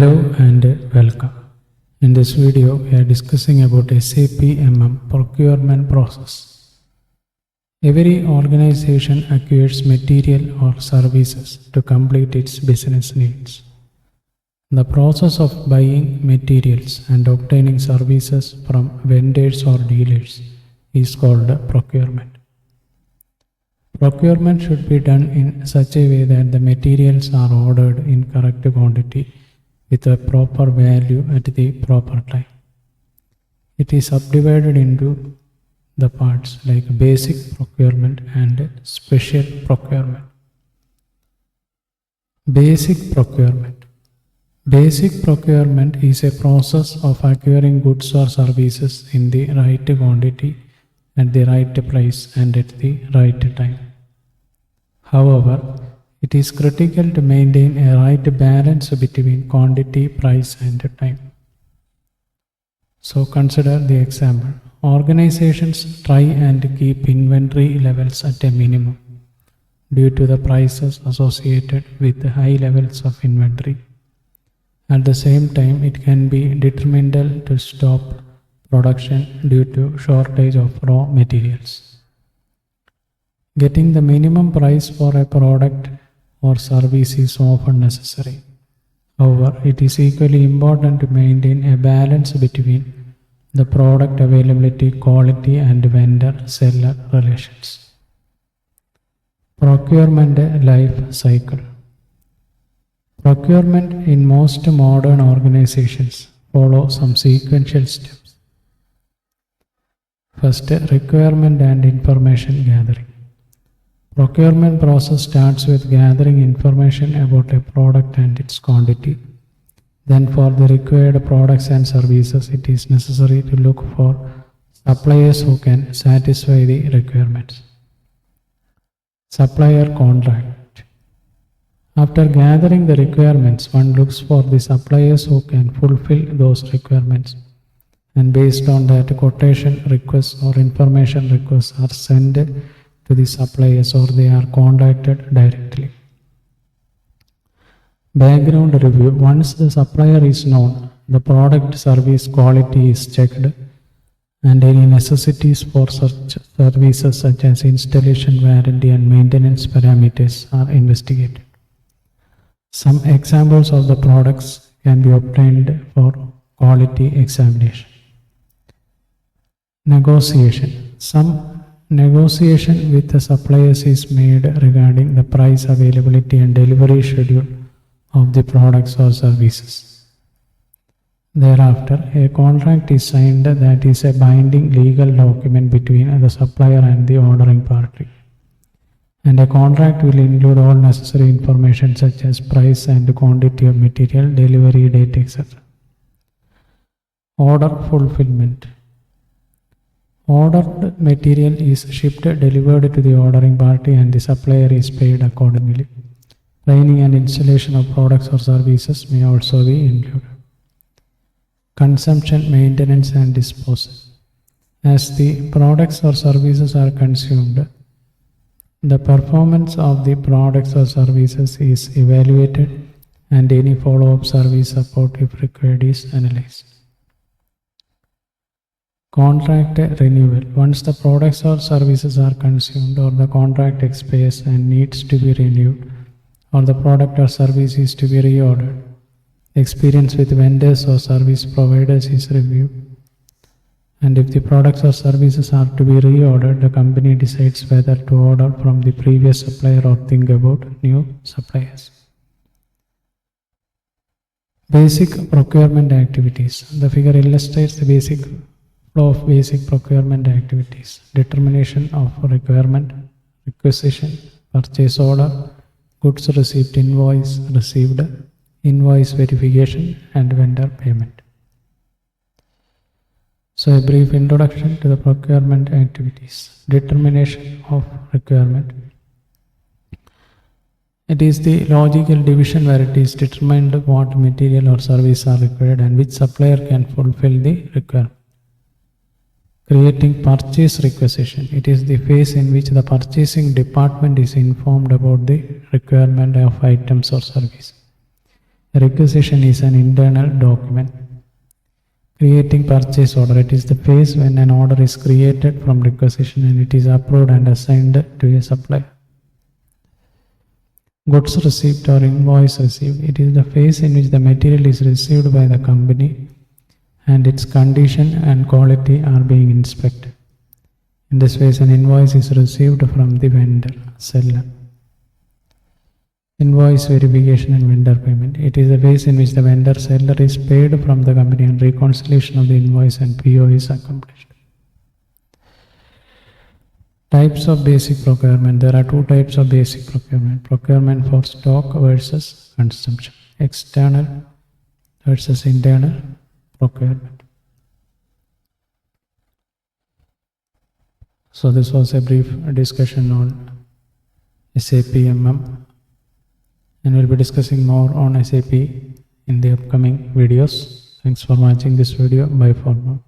Hello and welcome. In this video, we are discussing about SAP MM Procurement Process. Every organization acquires material or services to complete its business needs. The process of buying materials and obtaining services from vendors or dealers is called procurement. Procurement should be done in such a way that the materials are ordered in correct quantity with a proper value at the proper time. It is subdivided into the parts like basic procurement and special procurement. Basic procurement. Basic procurement is a process of acquiring goods or services in the right quantity, at the right price and at the right time. However, it is critical to maintain a right balance between quantity, price and time. So consider the example. Organizations try and keep inventory levels at a minimum due to the prices associated with high levels of inventory. At the same time, it can be detrimental to stop production due to shortage of raw materials. Getting the minimum price for a product or service is often necessary. However, it is equally important to maintain a balance between the product availability, quality and vendor-seller relations. Procurement life cycle. Procurement in most modern organizations follow some sequential steps. First, requirement and information gathering. Procurement process starts with gathering information about a product and its quantity. Then for the required products and services, it is necessary to look for suppliers who can satisfy the requirements. Supplier contract. After gathering the requirements, one looks for the suppliers who can fulfill those requirements. And based on that, quotation requests or information requests are sent to the suppliers or they are contacted directly. Background review. Once the supplier is known, the product service quality is checked and any necessities for such services such as installation, warranty and maintenance parameters are investigated. Some examples of the products can be obtained for quality examination. Negotiation. Some negotiation with the suppliers is made regarding the price, availability and delivery schedule of the products or services. Thereafter, a contract is signed that is a binding legal document between the supplier and the ordering party. And a contract will include all necessary information such as price and quantity of material, delivery date, etc. Order fulfillment. Ordered material is shipped, delivered to the ordering party and the supplier is paid accordingly. Training and installation of products or services may also be included. Consumption, maintenance and disposal. As the products or services are consumed, the performance of the products or services is evaluated and any follow-up service support if required is analyzed. Contract renewal. Once the products or services are consumed or the contract expires and needs to be renewed or the product or service is to be reordered, experience with vendors or service providers is reviewed. And if the products or services are to be reordered, the company decides whether to order from the previous supplier or think about new suppliers. Basic procurement activities. The figure illustrates the basic flow of basic procurement activities: determination of requirement, requisition, purchase order, goods received, invoice received, invoice verification and vendor payment. So a brief introduction to the procurement activities. Determination of requirement. It is the logical division where it is determined what material or service are required and which supplier can fulfill the requirement. Creating purchase requisition. It is the phase in which the purchasing department is informed about the requirement of items or service. A requisition is an internal document. Creating purchase order. It is the phase when an order is created from requisition and it is approved and assigned to a supplier. Goods received or invoice received. It is the phase in which the material is received by the company and its condition and quality are being inspected. In this phase, an invoice is received from the vendor, seller. Invoice verification and vendor payment. It is the phase in which the vendor seller is paid from the company and reconciliation of the invoice and PO is accomplished. Types of basic procurement. There are two types of basic procurement. Procurement for stock versus consumption. External versus internal procurement. So this was a brief discussion on SAP MM. And we'll be discussing more on SAP in the upcoming videos. Thanks for watching this video. Bye for now.